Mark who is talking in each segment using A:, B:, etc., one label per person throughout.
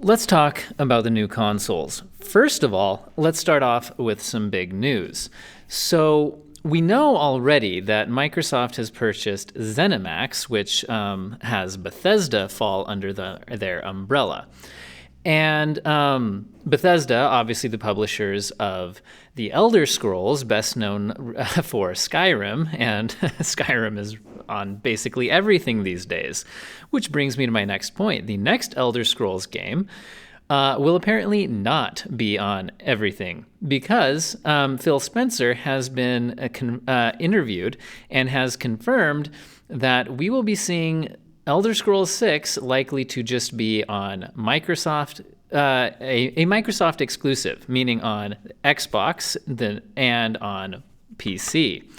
A: Let's talk about the new consoles. First of all, let's start off with some big news. So we know already that Microsoft has purchased ZeniMax, which has Bethesda fall under their umbrella. And Bethesda, obviously the publishers of the Elder Scrolls, best known for Skyrim, and Skyrim is on basically everything these days, which brings me to my next point. The next Elder Scrolls game will apparently not be on everything because Phil Spencer has been interviewed and has confirmed that we will be seeing Elder Scrolls 6 likely to just be on Microsoft, a Microsoft exclusive, meaning on Xbox and on PC.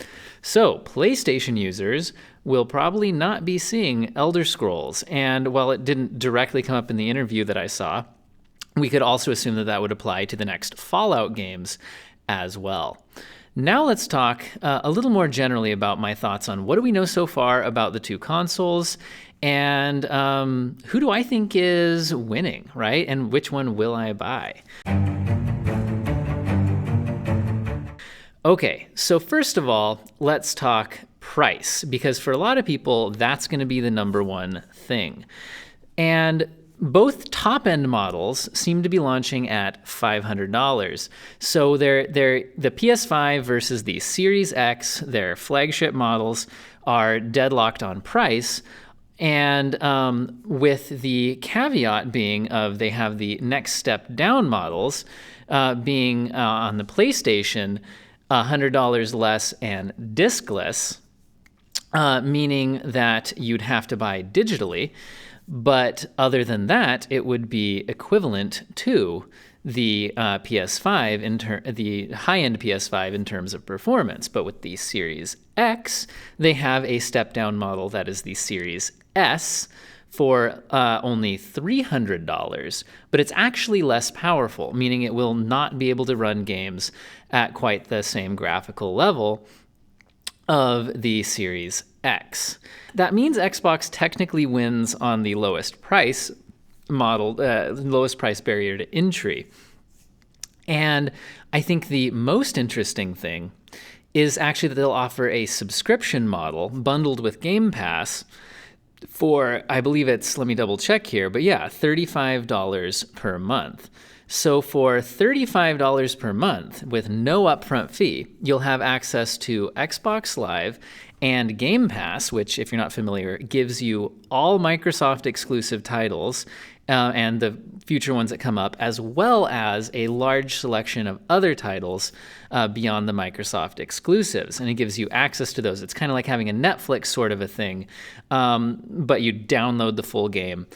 A: So PlayStation users will probably not be seeing Elder Scrolls. And while it didn't directly come up in the interview that I saw, we could also assume that that would apply to the next Fallout games as well. Now let's talk a little more generally about my thoughts on what do we know so far about the two consoles and who do I think is winning, right? And which one will I buy? Okay, so first of all, let's talk price, because for a lot of people, that's going to be the number one thing. And both top-end models seem to be launching at $500. So they're the PS5 versus the Series X, their flagship models, are deadlocked on price. And with the caveat being of they have the next step down models being on the PlayStation, $100 less and discless, meaning that you'd have to buy digitally. But other than that, it would be equivalent to the PS5, the high-end PS5 in terms of performance. But with the Series X, they have a step-down model that is the Series S for only $300, but it's actually less powerful, meaning it will not be able to run games at quite the same graphical level of the Series X. That means Xbox technically wins on the lowest price model, lowest price barrier to entry. And I think the most interesting thing is actually that they'll offer a subscription model bundled with Game Pass for, I believe it's, let me double check here, but yeah, $35 per month. So for $35 per month with no upfront fee, you'll have access to Xbox Live and Game Pass, which, if you're not familiar, gives you all Microsoft exclusive titles and the future ones that come up, as well as a large selection of other titles beyond the Microsoft exclusives. And it gives you access to those. It's kind of like having a Netflix sort of a thing, but you download the full game.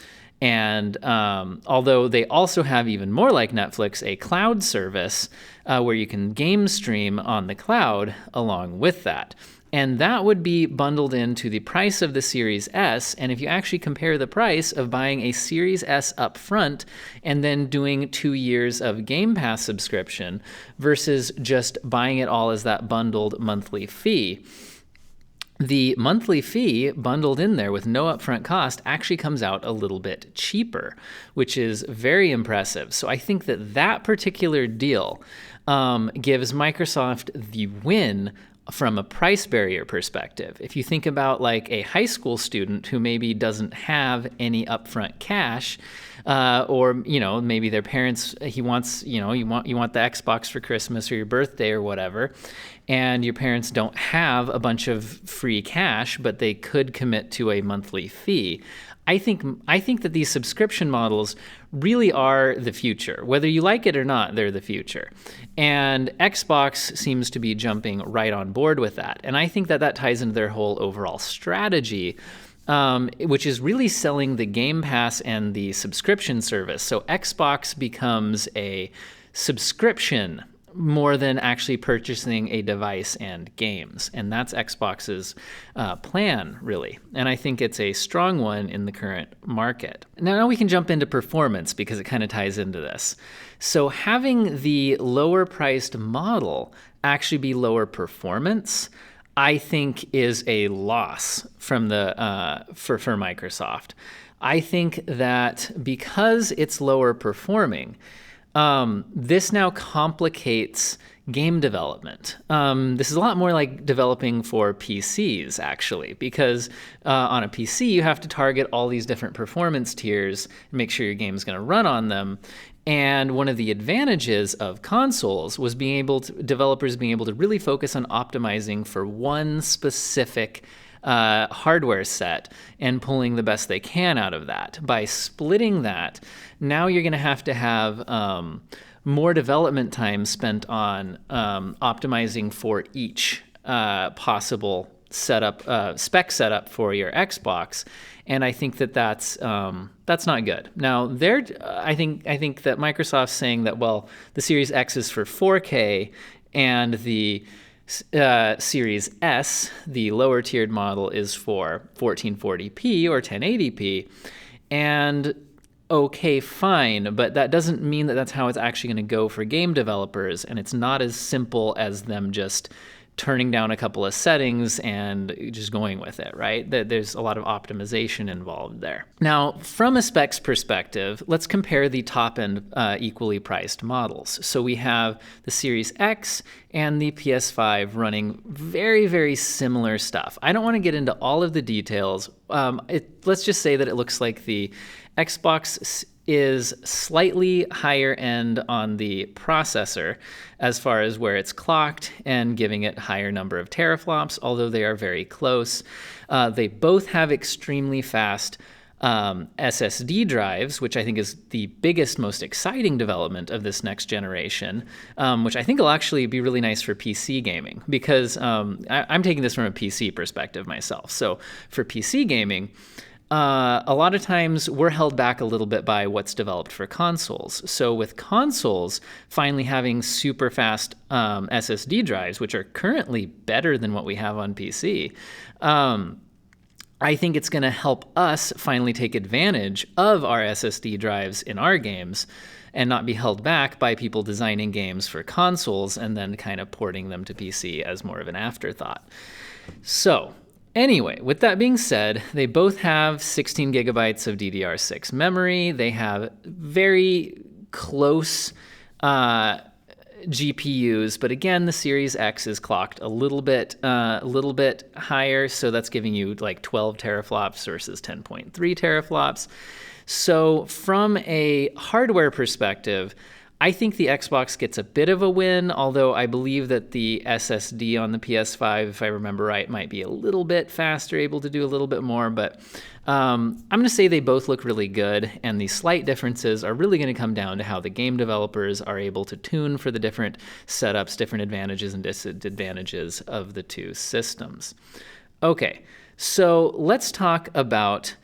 A: And although they also have, even more like Netflix, a cloud service where you can game stream on the cloud along with that. And that would be bundled into the price of the Series S. And if you actually compare the price of buying a Series S up front and then doing 2 years of Game Pass subscription versus just buying it all as that bundled monthly fee, the monthly fee bundled in there with no upfront cost actually comes out a little bit cheaper, which is very impressive. So I think that that particular deal gives Microsoft the win from a price barrier perspective. If you think about like a high school student who maybe doesn't have any upfront cash, or maybe their parents, you want the Xbox for Christmas or your birthday or whatever, and your parents don't have a bunch of free cash, but they could commit to a monthly fee. I think that these subscription models really are the future. Whether you like it or not, they're the future. And Xbox seems to be jumping right on board with that. And I think that that ties into their whole overall strategy, which is really selling the Game Pass and the subscription service. So Xbox becomes a subscription more than actually purchasing a device and games. And that's Xbox's plan, really. And I think it's a strong one in the current market. Now we can jump into performance because it kind of ties into this. So having the lower priced model actually be lower performance, I think is a loss from the for Microsoft. I think that because it's lower performing, this now complicates game development. This is a lot more like developing for PCs, actually, because on a PC, you have to target all these different performance tiers and make sure your game is going to run on them. And one of the advantages of consoles was developers being able to really focus on optimizing for one specific hardware set and pulling the best they can out of that. By splitting that, now you're going to have more development time spent on optimizing for each possible spec setup for your Xbox, and I think that that's not good. Now, I think that Microsoft's saying that, well, the Series X is for 4K and the Series S, the lower tiered model, is for 1440p or 1080p, and okay, fine, but that doesn't mean that that's how it's actually going to go for game developers, and it's not as simple as them just turning down a couple of settings and just going with it, right? There's a lot of optimization involved there. Now, from a specs perspective, let's compare the top-end equally priced models. So we have the Series X and the PS5 running very, very similar stuff. I don't want to get into all of the details. Let's just say that it looks like the Xbox is slightly higher end on the processor as far as where it's clocked and giving it higher number of teraflops, although they are very close. They both have extremely fast SSD drives, which I think is the biggest, most exciting development of this next generation, which I think will actually be really nice for PC gaming, because I'm taking this from a PC perspective myself. So for PC gaming, a lot of times we're held back a little bit by what's developed for consoles. So with consoles finally having super fast SSD drives, which are currently better than what we have on PC, I think it's going to help us finally take advantage of our SSD drives in our games and not be held back by people designing games for consoles and then kind of porting them to PC as more of an afterthought. So anyway, with that being said, they both have 16 gigabytes of DDR6 memory. They have very close GPUs, but again, the Series X is clocked a little bit higher, so that's giving you like 12 teraflops versus 10.3 teraflops. So from a hardware perspective, I think the Xbox gets a bit of a win, although I believe that the SSD on the PS5, if I remember right, might be a little bit faster, able to do a little bit more. But I'm going to say they both look really good, and the slight differences are really going to come down to how the game developers are able to tune for the different setups, different advantages and disadvantages of the two systems. Okay, so let's talk about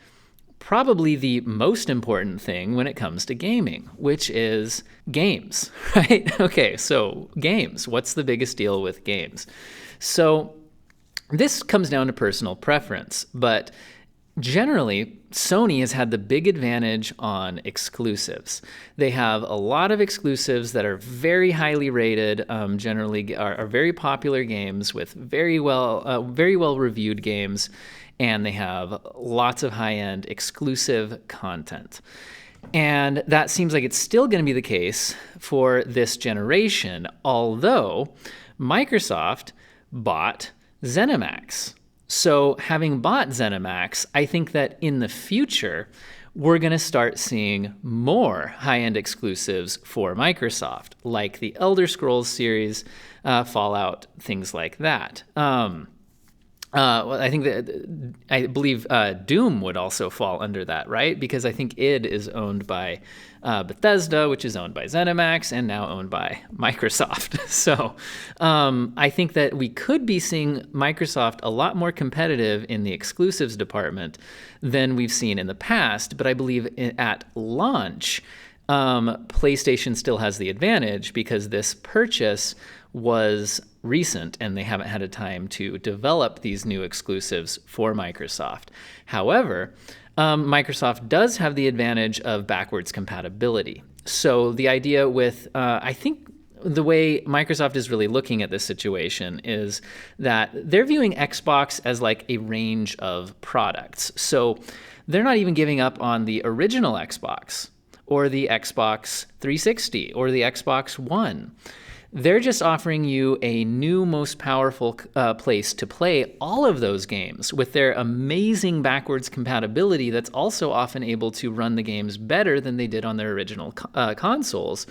A: probably the most important thing when it comes to gaming, which is games, right? Okay, so games. What's the biggest deal with games? So this comes down to personal preference, but generally, Sony has had the big advantage on exclusives. They have a lot of exclusives that are very highly rated, generally are very popular games with very well reviewed games, and they have lots of high-end exclusive content. And that seems like it's still going to be the case for this generation, although Microsoft bought ZeniMax. So having bought ZeniMax, I think that in the future, we're going to start seeing more high-end exclusives for Microsoft, like the Elder Scrolls series, Fallout, things like that. I believe Doom would also fall under that, right? Because I think id is owned by Bethesda, which is owned by ZeniMax, and now owned by Microsoft. So I think that we could be seeing Microsoft a lot more competitive in the exclusives department than we've seen in the past. But I believe at launch, PlayStation still has the advantage because this purchase was recent and they haven't had a time to develop these new exclusives for Microsoft. However, Microsoft does have the advantage of backwards compatibility. So the idea with, I think the way Microsoft is really looking at this situation is that they're viewing Xbox as like a range of products. So they're not even giving up on the original Xbox or the Xbox 360 or the Xbox One. They're just offering you a new, most powerful place to play all of those games with their amazing backwards compatibility that's also often able to run the games better than they did on their original consoles.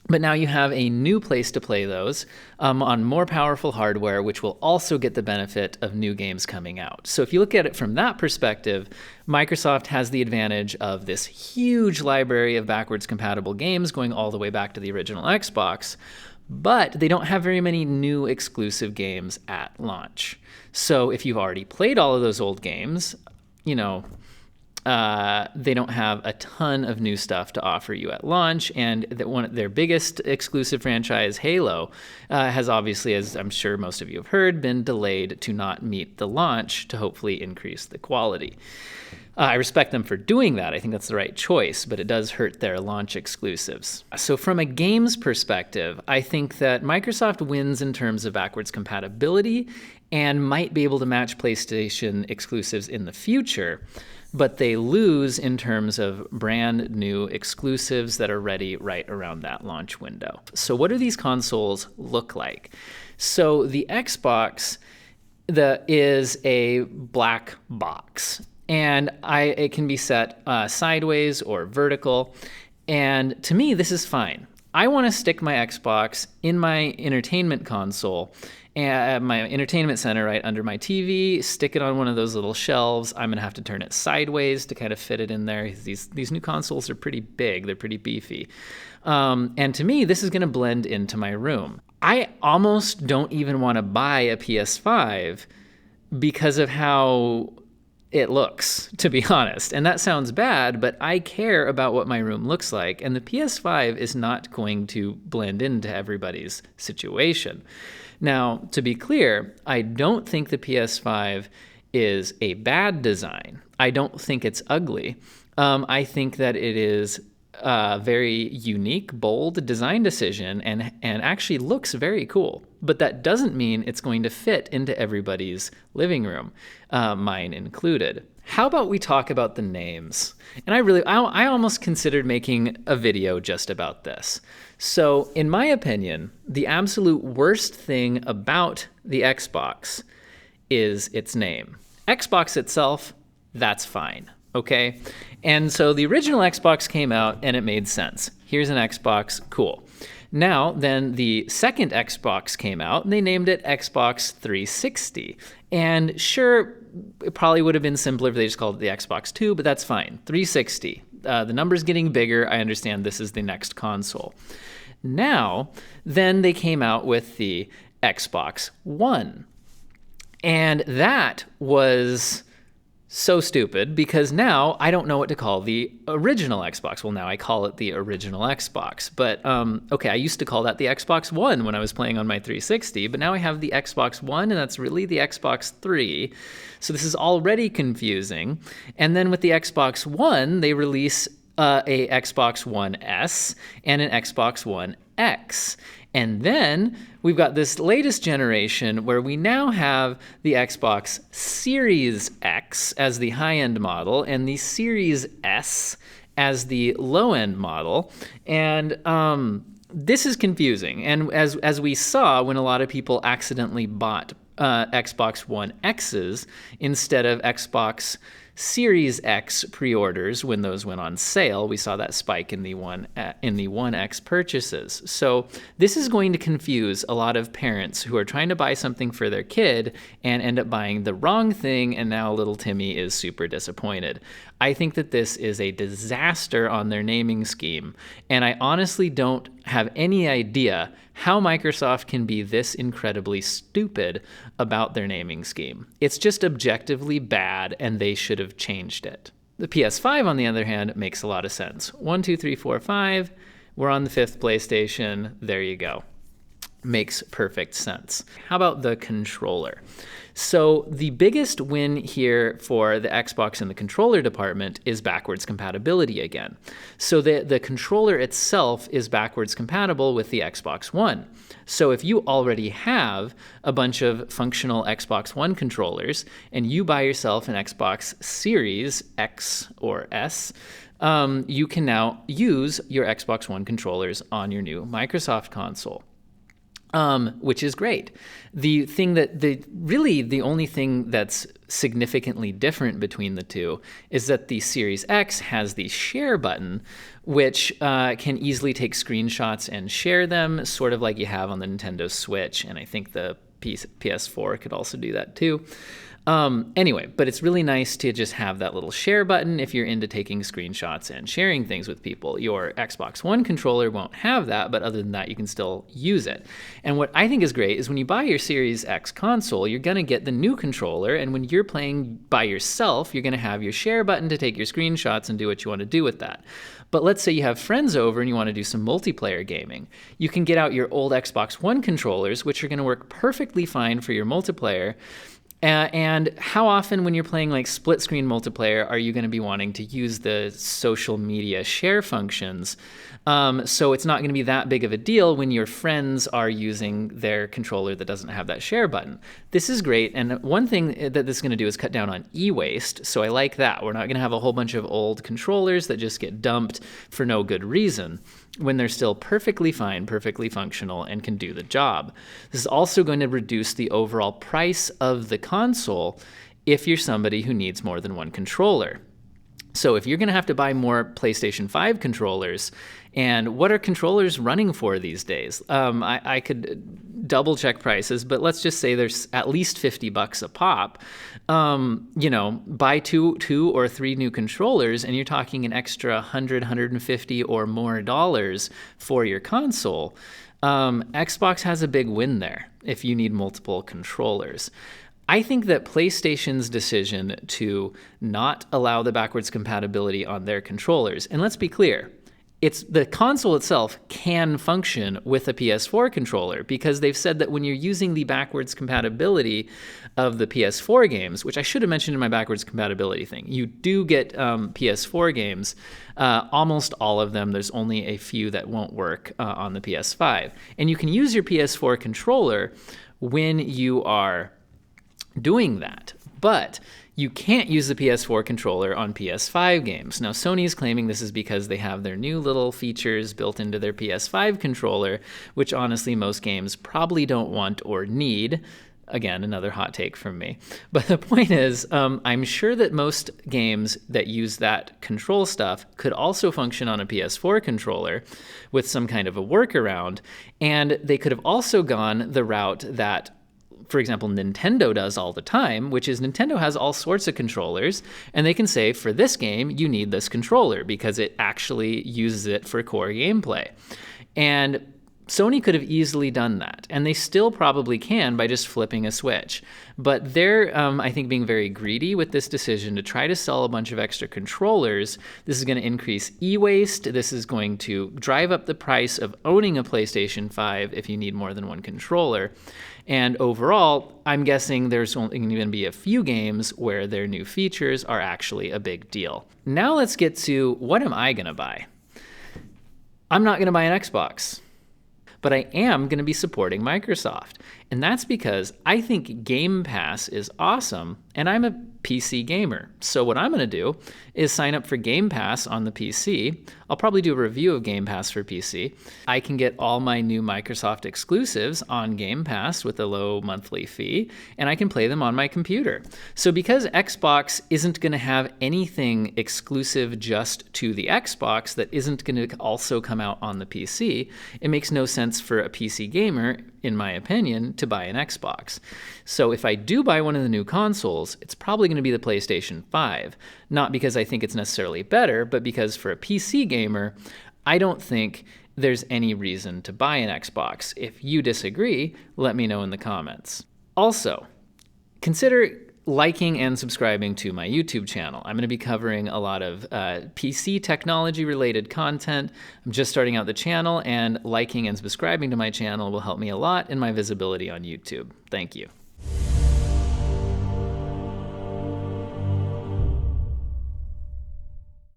A: But now you have a new place to play those on more powerful hardware, which will also get the benefit of new games coming out. So if you look at it from that perspective, Microsoft has the advantage of this huge library of backwards compatible games going all the way back to the original Xbox, but they don't have very many new exclusive games at launch. So if you've already played all of those old games, they don't have a ton of new stuff to offer you at launch, and their biggest exclusive franchise, Halo, has obviously, as I'm sure most of you have heard, been delayed to not meet the launch to hopefully increase the quality. I respect them for doing that. I think that's the right choice, but it does hurt their launch exclusives. So from a games perspective, I think that Microsoft wins in terms of backwards compatibility and might be able to match PlayStation exclusives in the future, but they lose in terms of brand new exclusives that are ready right around that launch window. So what do these consoles look like? So the Xbox is a black box, and it can be set sideways or vertical, and to me, this is fine. I want to stick my Xbox in my entertainment console, my entertainment center right under my TV, stick it on one of those little shelves. I'm going to have to turn it sideways to kind of fit it in there. These new consoles are pretty big. They're pretty beefy. And to me, this is going to blend into my room. I almost don't even want to buy a PS5 because of how it looks, to be honest. And that sounds bad, but I care about what my room looks like. And the PS5 is not going to blend into everybody's situation. Now, to be clear, I don't think the PS5 is a bad design. I don't think it's ugly. I think that it is a very unique, bold design decision and actually looks very cool. But that doesn't mean it's going to fit into everybody's living room, mine included. How about we talk about the names? And I almost considered making a video just about this. So in my opinion, the absolute worst thing about the Xbox is its name. Xbox itself, that's fine, okay? And so the original Xbox came out and it made sense. Here's an Xbox, cool. Now, then the second Xbox came out and they named it Xbox 360. And sure, it probably would have been simpler if they just called it the Xbox 2, but that's fine. 360. The number's getting bigger. I understand this is the next console. Now, then they came out with the Xbox One. And that was so stupid because now I don't know what to call the original Xbox. Well, now I call it the original Xbox. But, okay, I used to call that the Xbox One when I was playing on my 360, but now I have the Xbox One, and that's really the Xbox 3. So this is already confusing. And then with the Xbox One, they release a Xbox One S and an Xbox One X. And then we've got this latest generation where we now have the Xbox Series X as the high-end model and the Series S as the low-end model. And this is confusing. And as we saw when a lot of people accidentally bought Xbox One X's instead of Xbox Series X pre-orders when those went on sale, we saw that spike in the One X purchases. So this is going to confuse a lot of parents who are trying to buy something for their kid and end up buying the wrong thing, and now little Timmy is super disappointed. I think that this is a disaster on their naming scheme, and I honestly don't have any idea how Microsoft can be this incredibly stupid about their naming scheme. It's just objectively bad, and they should have changed it. The PS5, on the other hand, makes a lot of sense. 1, 2, 3, 4, 5. We're on the 5th PlayStation. There you go. Makes perfect sense. How about the controller? So the biggest win here for the Xbox in the controller department is backwards compatibility again. So the controller itself is backwards compatible with the Xbox One. So if you already have a bunch of functional Xbox One controllers and you buy yourself an Xbox Series X or S, you can now use your Xbox One controllers on your new Microsoft console. Which is great. The only thing that's significantly different between the two is that the Series X has the share button, which can easily take screenshots and share them, sort of like you have on the Nintendo Switch, and I think the PS4 could also do that too. Anyway, but it's really nice to just have that little share button if you're into taking screenshots and sharing things with people. Your Xbox One controller won't have that, but other than that, you can still use it. And what I think is great is when you buy your Series X console, you're going to get the new controller, and when you're playing by yourself, you're going to have your share button to take your screenshots and do what you want to do with that. But let's say you have friends over and you want to do some multiplayer gaming. You can get out your old Xbox One controllers, which are going to work perfectly fine for your multiplayer. And how often when you're playing like split screen multiplayer are you going to be wanting to use the social media share functions? So it's not going to be that big of a deal when your friends are using their controller that doesn't have that share button. This is great. And one thing that this is going to do is cut down on e-waste. So I like that. We're not going to have a whole bunch of old controllers that just get dumped for no good reason when they're still perfectly fine, perfectly functional, and can do the job. This is also going to reduce the overall price of the console if you're somebody who needs more than one controller. So if you're going to have to buy more PlayStation 5 controllers, and what are controllers running for these days? I could double check prices, but let's just say there's at least $50 a pop. Buy two or three new controllers, and you're talking an extra $100, $150 or more dollars for your console. Xbox has a big win there if you need multiple controllers. I think that PlayStation's decision to not allow the backwards compatibility on their controllers, and let's be clear, it's the console itself can function with a PS4 controller because they've said that when you're using the backwards compatibility of the PS4 games, which I should have mentioned in my backwards compatibility thing, you do get PS4 games, almost all of them. There's only a few that won't work on the PS5. And you can use your PS4 controller when you are doing that. But you can't use the PS4 controller on PS5 games. Now, Sony's claiming this is because they have their new little features built into their PS5 controller, which honestly most games probably don't want or need. Again, another hot take from me. But the point is, I'm sure that most games that use that control stuff could also function on a PS4 controller with some kind of a workaround. And they could have also gone the route that, for example, Nintendo does all the time, which is Nintendo has all sorts of controllers, and they can say, for this game, you need this controller because it actually uses it for core gameplay. And Sony could have easily done that, and they still probably can by just flipping a switch. But they're, I think, being very greedy with this decision to try to sell a bunch of extra controllers. This is going to increase e-waste. This is going to drive up the price of owning a PlayStation 5 if you need more than one controller. And overall, I'm guessing there's only going to be a few games where their new features are actually a big deal. Now let's get to, what am I going to buy? I'm not going to buy an Xbox, but I am going to be supporting Microsoft. And that's because I think Game Pass is awesome, and I'm a PC gamer. So what I'm going to do is sign up for Game Pass on the PC. I'll probably do a review of Game Pass for PC. I can get all my new Microsoft exclusives on Game Pass with a low monthly fee, and I can play them on my computer. So because Xbox isn't going to have anything exclusive just to the Xbox that isn't going to also come out on the PC, it makes no sense for a PC gamer, in my opinion, to buy an Xbox. So if I do buy one of the new consoles, it's probably going to be the PlayStation 5. Not because I think it's necessarily better, but because for a PC gamer, I don't think there's any reason to buy an Xbox. If you disagree, let me know in the comments. Also, consider liking and subscribing to my YouTube channel. I'm going to be covering a lot of PC technology related content. I'm just starting out the channel, and liking and subscribing to my channel will help me a lot in my visibility on YouTube. Thank you.